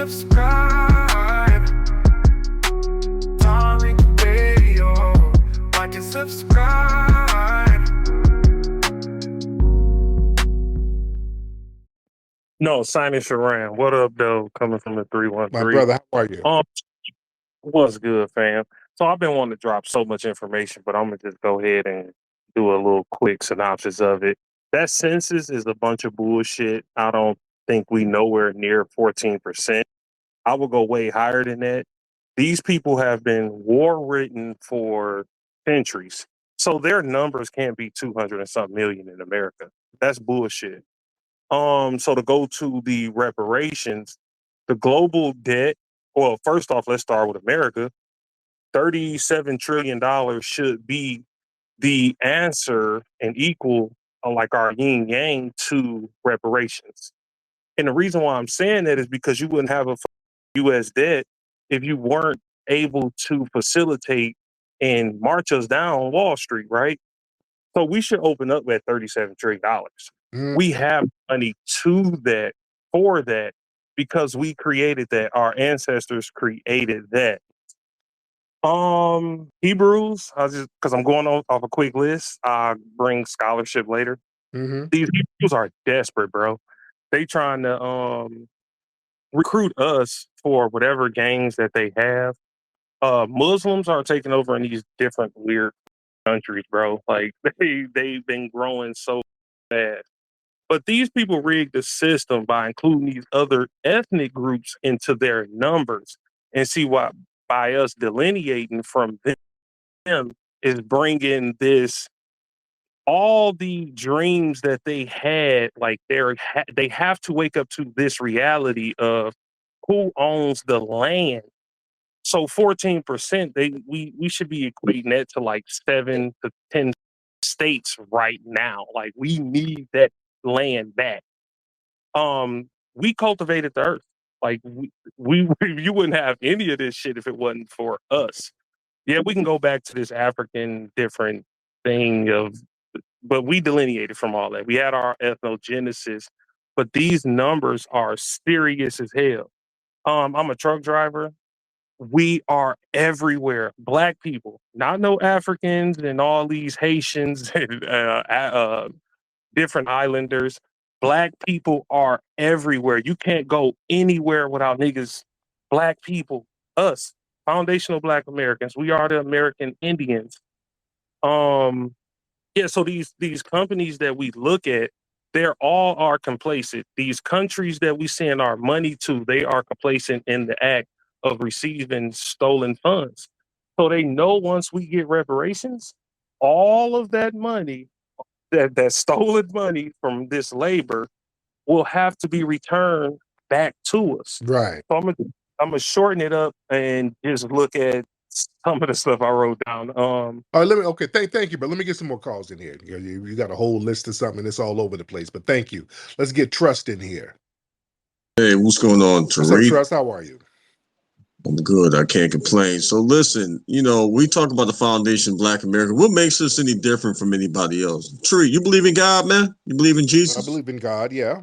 subscribe. Tariq Radio. Like and subscribe. No, Simon Sharan. What up, though? Coming from the 313. My brother, how are you? What's good, fam? So I've been wanting to drop so much information, but I'm gonna just go ahead and do a little quick synopsis of it. That census is a bunch of bullshit. I don't think we nowhere near 14%. I will go way higher than that. These people have been war-ridden for centuries, so their numbers can't be 200 and something million in America. That's bullshit. So to go to the reparations, the global debt. Well, first off, let's start with America. $37 trillion should be the answer and equal, like our yin yang, to reparations. And the reason why I'm saying that is because you wouldn't have a U.S. debt if you weren't able to facilitate and march us down Wall Street, right? So we should open up at $37 trillion. We have money to that, for that, because we created that. Our ancestors created that. Hebrews, because I'm going off a quick list. I bring scholarship later. These Hebrews are desperate, bro. They trying to recruit us for whatever gangs that they have. Muslims are taking over in these different weird countries, bro. Like they've been growing so fast. But these people rigged the system by including these other ethnic groups into their numbers. And see why, by us delineating from them, is bringing this, all the dreams that they had, like they have to wake up to this reality of who owns the land. So 14%, we should be equating that to like 7 to 10 states right now. Like we need that land back. We cultivated the earth. Like we you wouldn't have any of this shit if it wasn't for us. Yeah, we can go back to this African different thing of, but we delineated from all that. We had our ethnogenesis, but these numbers are serious as hell. I'm a truck driver. We are everywhere. Black people, not no Africans and all these Haitians and different islanders. Black people are everywhere. You can't go anywhere without niggas. Black people, us, foundational Black Americans. We are the American Indians. Yeah, so these companies that we look at, they're all are complacent. These countries that we send our money to, they are complacent in the act of receiving stolen funds. So they know once we get reparations, all of that money, that stolen money from this labor, will have to be returned back to us. Right. So I'm gonna shorten it up and just look at some of the stuff I wrote down. All right, thank you, but let me get some more calls in here. You got a whole list of something that's all over the place, but thank you. Let's get Trust in here. Hey, what's going on, Tariq? What's up, Trust? How are you? I'm good. I can't complain. So listen, we talk about the foundation of Black America. What makes us any different from anybody else? Tariq, you believe in God, man? You believe in Jesus? I believe in God, yeah.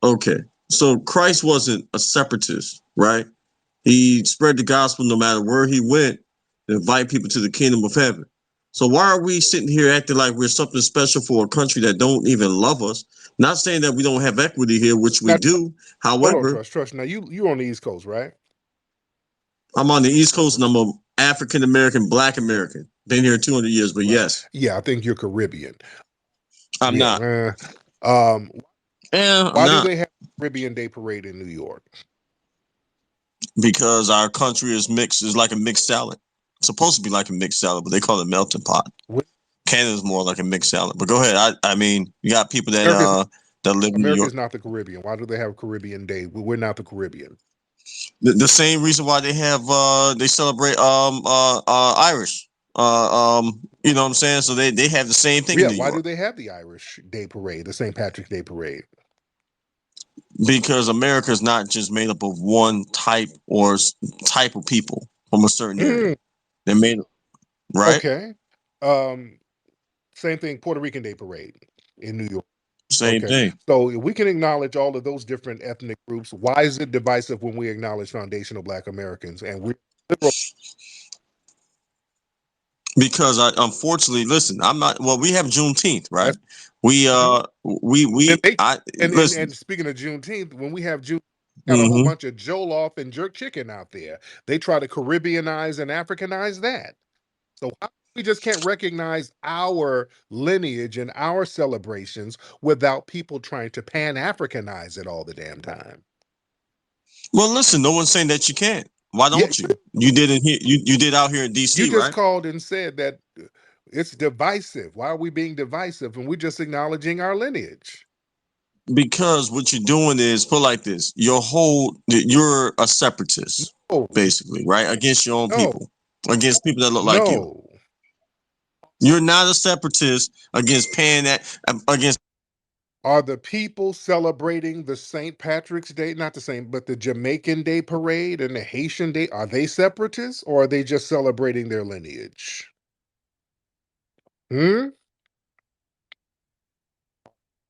Okay. So Christ wasn't a separatist, right? He spread the gospel no matter where he went to invite people to the kingdom of heaven. So why are we sitting here acting like we're something special for a country that don't even love us? Not saying that we don't have equity here, which we do. However, hold on, Trust. Now you on the East Coast, right? I'm on the East Coast and I'm an African American, Black American. Been here 200 years, but yes. Yeah, I think you're Caribbean. I'm not. Why do they have Caribbean Day Parade in New York? Because our country is mixed, is like a mixed salad. It's supposed to be like a mixed salad, but they call it melting pot. Canada's more like a mixed salad. But go ahead. I mean, you got people that live in New York. America's not the Caribbean. Why do they have Caribbean Day? We're not the Caribbean. The same reason why they have they celebrate Irish. You know what I'm saying? So they have the same thing. Yeah, in New why York. do they have the Irish Day Parade, the St. Patrick's Day Parade? Because America is not just made up of one type of people from a certain area. They're made up, right? Okay. Same thing, Puerto Rican Day Parade in New York. Same thing. So we can acknowledge all of those different ethnic groups. Why is it divisive when we acknowledge foundational Black Americans? And we Because unfortunately, listen, I'm not. Well, we have Juneteenth, right? Listen. And speaking of Juneteenth, when we have Juneteenth, got a Mm-hmm. whole bunch of jollof and jerk chicken out there. They try to Caribbeanize and Africanize that. So we just can't recognize our lineage and our celebrations without people trying to Pan-Africanize it all the damn time. Well, listen, no one's saying that you can't. Why don't you? You did in here. You did out here in DC, You just right? called and said that it's divisive. Why are we being divisive? And we're just acknowledging our lineage. Because what you're doing is put like this: you're a separatist, basically, right? Against your own people, against people that look like you. You're not a separatist against against. Are the people celebrating the St. Patrick's Day, not the same, but the Jamaican Day parade and the Haitian Day, are they separatists or are they just celebrating their lineage?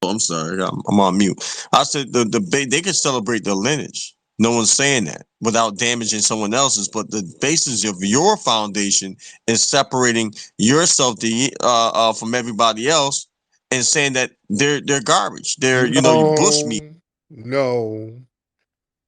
I'm sorry, I'm on mute. I said they can celebrate their lineage. No one's saying that without damaging someone else's. But the basis of your foundation is separating yourself from everybody else and saying that they're garbage. They're you bushmeat. No.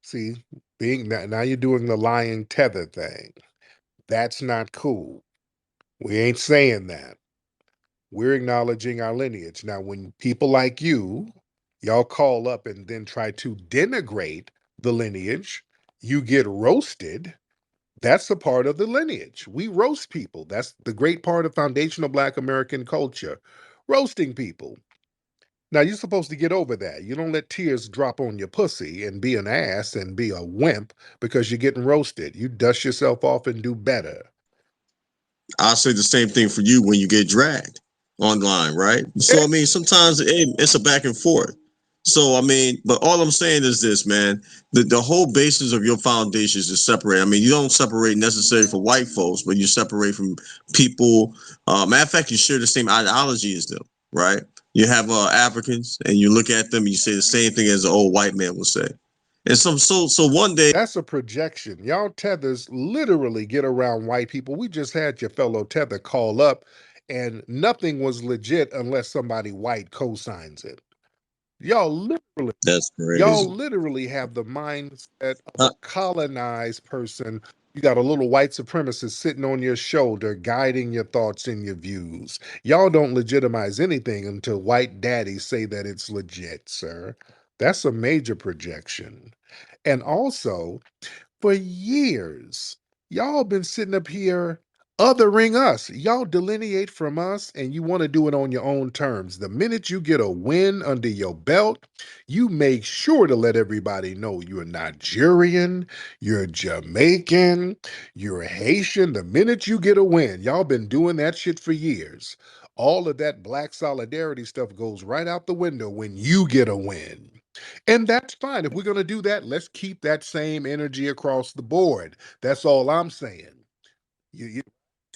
See, now you're doing the lying tether thing. That's not cool. We ain't saying that. We're acknowledging our lineage. Now, when people like y'all call up and then try to denigrate the lineage, you get roasted. That's a part of the lineage. We roast people. That's the great part of foundational Black American culture, roasting people. Now, you're supposed to get over that. You don't let tears drop on your pussy and be an ass and be a wimp because you're getting roasted. You dust yourself off and do better. I'll say the same thing for you when you get dragged online, right? So, I mean, sometimes it's a back and forth. So, I mean, but all I'm saying is this, man, the whole basis of your foundation is to separate. I mean, you don't separate necessarily for white folks, but you separate from people. Matter of fact, you share the same ideology as them, right? You have Africans and you look at them and you say the same thing as the old white man would say. And so one day. That's a projection. Y'all tethers literally get around white people. We just had your fellow tether call up and nothing was legit unless somebody white co-signs it. That's crazy. Y'all literally have the mindset of a colonized person. You got a little white supremacist sitting on your shoulder, guiding your thoughts and your views. Y'all don't legitimize anything until white daddies say that it's legit, sir. That's a major projection. And also, for years, y'all been sitting up here othering us. Y'all delineate from us and you want to do it on your own terms. The minute you get a win under your belt, you make sure to let everybody know you're Nigerian, you're Jamaican, you're Haitian. The minute you get a win, y'all been doing that shit for years. All of that Black solidarity stuff goes right out the window when you get a win. And that's fine. If we're going to do that, let's keep that same energy across the board. That's all I'm saying.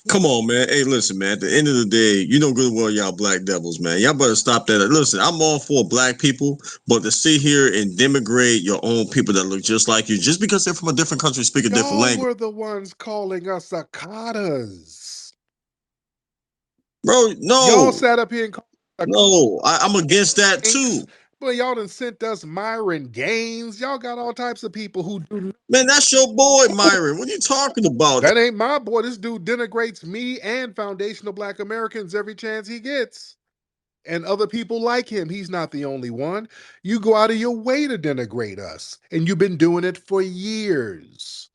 Come on, man. Hey, listen, man. At the end of the day, you know good well y'all black devils, man. Y'all better stop that. Listen, I'm all for black people, but to sit here and denigrate your own people that look just like you, just because they're from a different country, speak a different language. Y'all were the ones calling us Akatas. Bro, no. Y'all sat up here and called us No, I'm against that too. But y'all done sent us Myron Gaines. Y'all got all types of people who do. Man, that's your boy, Myron. What are you talking about? That ain't my boy. This dude denigrates me and foundational Black Americans every chance he gets. And other people like him. He's not the only one. You go out of your way to denigrate us. And you've been doing it for years.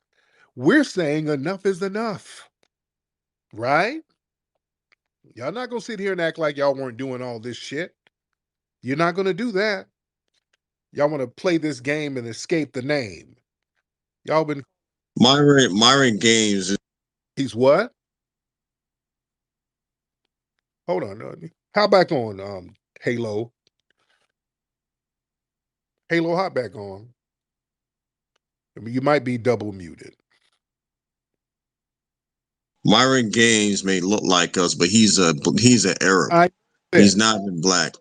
We're saying enough is enough. Right? Y'all not going to sit here and act like y'all weren't doing all this shit. You're not going to do that. Y'all want to play this game and escape the name. Y'all been Myron Gaines. He's what? Hold on. How back on Halo? Halo, hop back on. I mean, you might be double muted. Myron Gaines may look like us, but he's an Arab. He's not even black.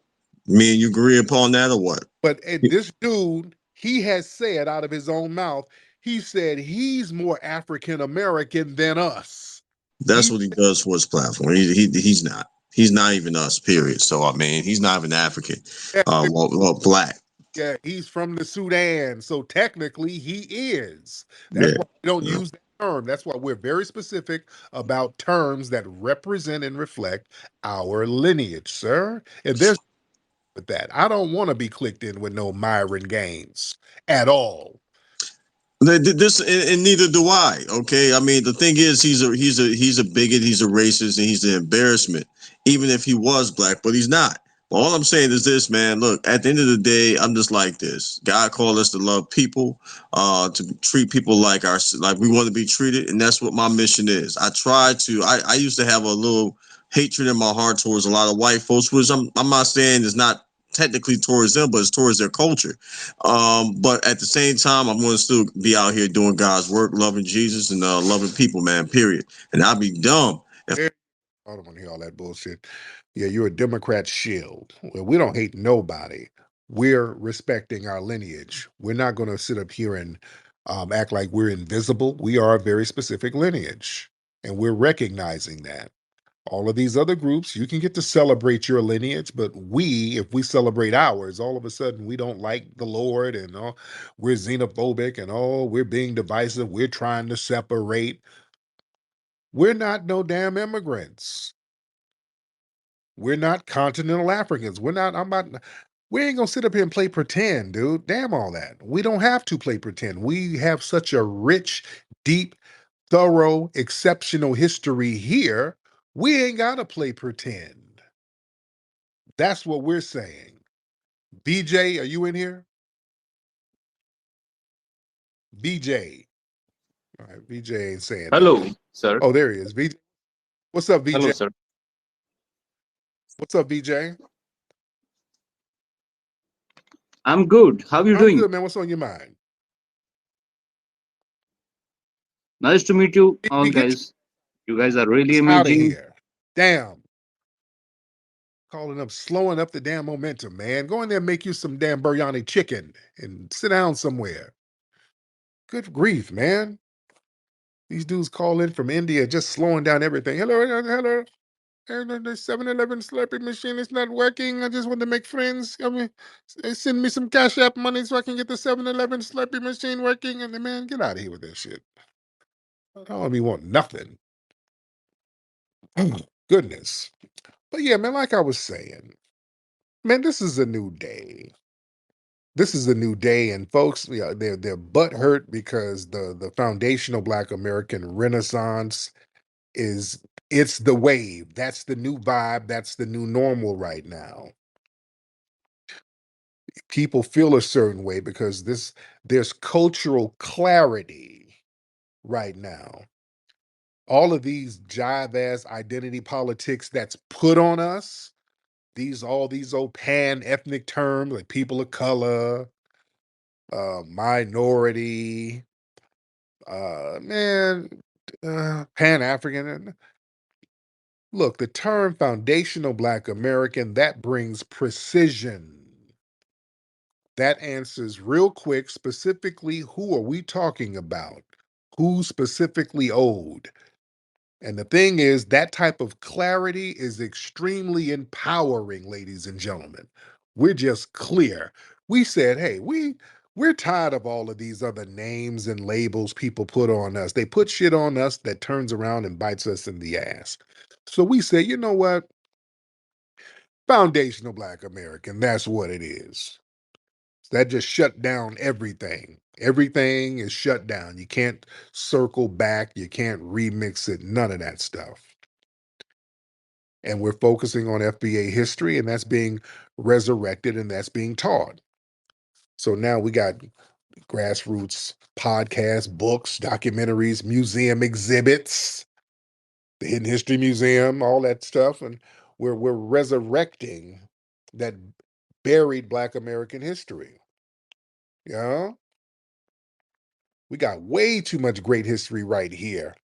Me and you agree upon that, or what? But this dude, he has said out of his own mouth, he said he's more African American than us. That's what he does for his platform. He's not. He's not even us. Period. So I mean, he's not even African. Well, black. Yeah, he's from the Sudan, so technically he is. That's Yeah. why we don't use that term. That's why we're very specific about terms that represent and reflect our lineage, sir. And there's with that. I don't want to be clicked in with no Myron Gaines at all. This and neither do I. Okay, I mean the thing is he's a bigot, he's a racist, and he's an embarrassment. Even if he was black, but he's not. But all I'm saying is this, man. Look, at the end of the day, I'm just like this. God called us to love people, to treat people like we want to be treated, and that's what my mission is. I used to have a little hatred in my heart towards a lot of white folks, which I'm not saying is not technically towards them, but it's towards their culture. But at the same time, I'm going to still be out here doing God's work, loving Jesus and loving people, man, period. And I'd be dumb if I don't want to hear all that bullshit. Yeah, you're a Democrat shield. Well, we don't hate nobody. We're respecting our lineage. We're not going to sit up here and act like we're invisible. We are a very specific lineage, and we're recognizing that. All of these other groups, you can get to celebrate your lineage, but if we celebrate ours, all of a sudden we don't like the Lord and we're xenophobic and we're being divisive. We're trying to separate. We're not no damn immigrants. We're not continental Africans. We ain't gonna sit up here and play pretend, dude. Damn all that. We don't have to play pretend. We have such a rich, deep, thorough, exceptional history here. We ain't gotta play pretend. That's what we're saying. BJ, are you in here? BJ. All right, BJ ain't saying Hello, nothing. sir. Oh, there he is. BJ. What's up, Hello, BJ? sir. What's up, BJ? I'm good. How are you I'm doing? good, man. What's on your mind? Nice to meet you all, Get guys. You guys are really out of amazing. here. Damn. Calling up, slowing up the damn momentum, man. Go in there and make you some damn biryani chicken and sit down somewhere. Good grief, man. These dudes call in from India just slowing down everything. Hello, hello. The 7-Eleven Slurpee machine is not working. I just want to make friends. I mean, send me some Cash App money so I can get the 7-Eleven Slurpee machine working. And man, get out of here with that shit. I don't even want nothing. Oh, goodness. But yeah, man, like I was saying, man, this is a new day. This is a new day, and folks, yeah, they're butthurt because the foundational Black American Renaissance it's the wave. That's the new vibe. That's the new normal right now. People feel a certain way because there's cultural clarity right now. All of these jive ass identity politics that's put on us, all these old pan ethnic terms like people of color, minority, man, Pan African. Look, the term foundational Black American, that brings precision. That answers real quick, specifically, who are we talking about? Who specifically owed? And the thing is, that type of clarity is extremely empowering, ladies and gentlemen. We're just clear. We said, hey, we're tired of all of these other names and labels people put on us. They put shit on us that turns around and bites us in the ass. So we say, you know what? Foundational Black American, that's what it is. That just shut down everything. Everything is shut down. You can't circle back. You can't remix it. None of that stuff. And we're focusing on FBA history, and that's being resurrected and that's being taught. So now we got grassroots podcasts, books, documentaries, museum exhibits, the Hidden History Museum, all that stuff. And we're resurrecting that buried Black American history. Yeah. We got way too much great history right here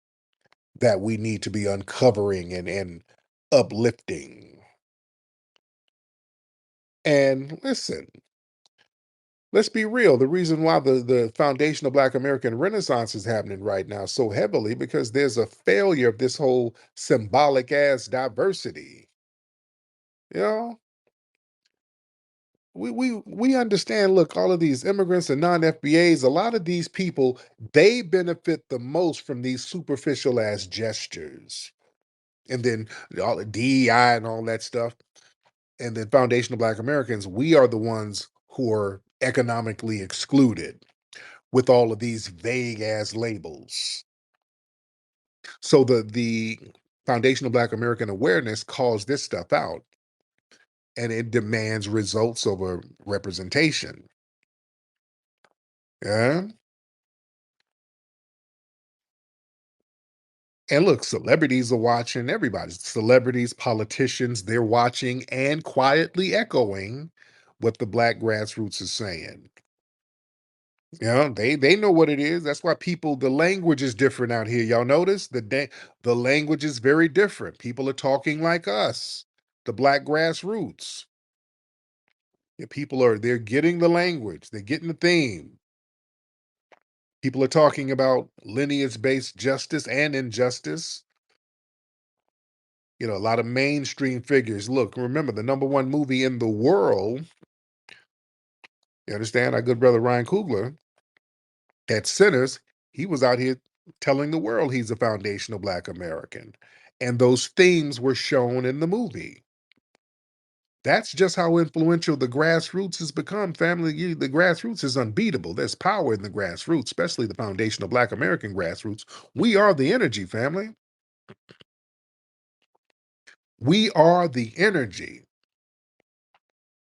that we need to be uncovering and uplifting. And listen, let's be real. The reason why the foundation of Black American Renaissance is happening right now so heavily because there's a failure of this whole symbolic ass diversity. You know, we understand. Look, all of these immigrants and non-FBAs, a lot of these people, they benefit the most from these superficial ass gestures, and then all the DEI and all that stuff. And then Foundation of Black Americans, we are the ones who are economically excluded with all of these vague ass labels. So the Foundation of Black American Awareness calls this stuff out, and it demands results over representation. Yeah. And look, celebrities are watching, everybody, celebrities, politicians, they're watching and quietly echoing what the Black grassroots is saying. You know, they know what it is. That's why the language is different out here. Y'all notice the language is very different. People are talking like us, the Black grassroots. Yeah, they're getting the language, they're getting the theme. People are talking about lineage-based justice and injustice. You know, a lot of mainstream figures. Look, remember the #1 movie in the world. You understand? Our good brother Ryan Coogler, at Sinners, he was out here telling the world he's a foundational Black American. And those themes were shown in the movie. That's just how influential the grassroots has become. Family, the grassroots is unbeatable. There's power in the grassroots, especially the foundational Black American grassroots. We are the energy, family. We are the energy.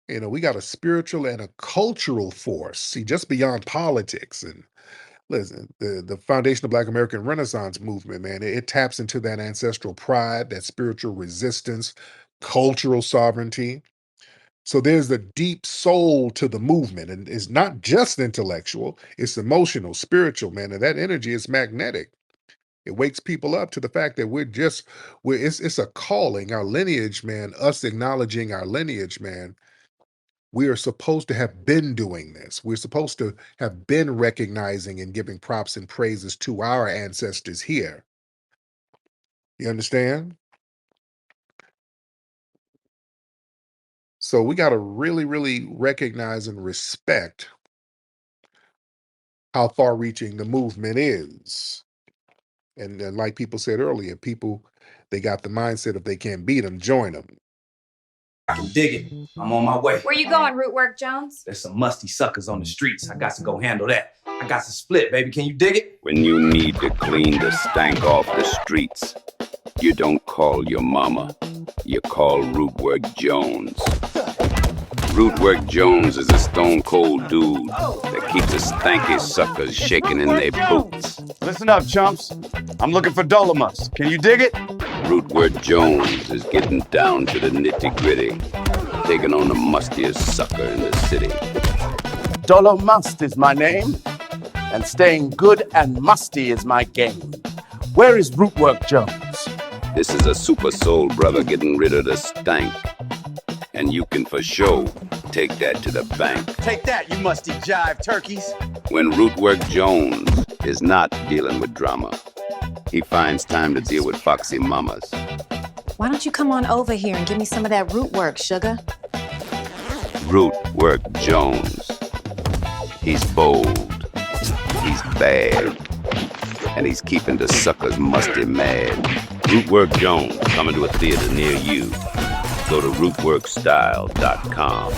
You know, we got a spiritual and a cultural force. See, just beyond politics. And listen, the Foundation of Black American Renaissance movement, man, it taps into that ancestral pride, that spiritual resistance, cultural sovereignty. So there's a deep soul to the movement, and it's not just intellectual, it's emotional, spiritual, man. And that energy is magnetic. It wakes people up to the fact that it's a calling, our lineage, man, us acknowledging our lineage, man. We are supposed to have been doing this. We're supposed to have been recognizing and giving props and praises to our ancestors here. You understand? So we got to really, really recognize and respect how far-reaching the movement is. And like people said earlier, they got the mindset if they can't beat them, join them. I can dig it. I'm on my way. Where you going, Rootwork Jones? There's some musty suckers on the streets. I got to go handle that. I got to split, baby. Can you dig it? When you need to clean the stank off the streets, you don't call your mama. You call Rootwork Jones. Rootwork Jones is a stone-cold dude that keeps the stanky suckers shaking in their boots. Listen up, chumps. I'm looking for Dolomus. Can you dig it? Rootwork Jones is getting down to the nitty-gritty, taking on the mustiest sucker in the city. Dolomust is my name, and staying good and musty is my game. Where is Rootwork Jones? This is a super soul brother getting rid of the stank. And you can for sure take that to the bank. Take that, you musty jive turkeys. When Rootwork Jones is not dealing with drama, he finds time to deal with foxy mamas. Why don't you come on over here and give me some of that root work, sugar? Rootwork Jones. He's bold. He's bad. And he's keeping the suckers musty mad. Rootwork Jones coming to a theater near you. Go to rootworkstyle.com.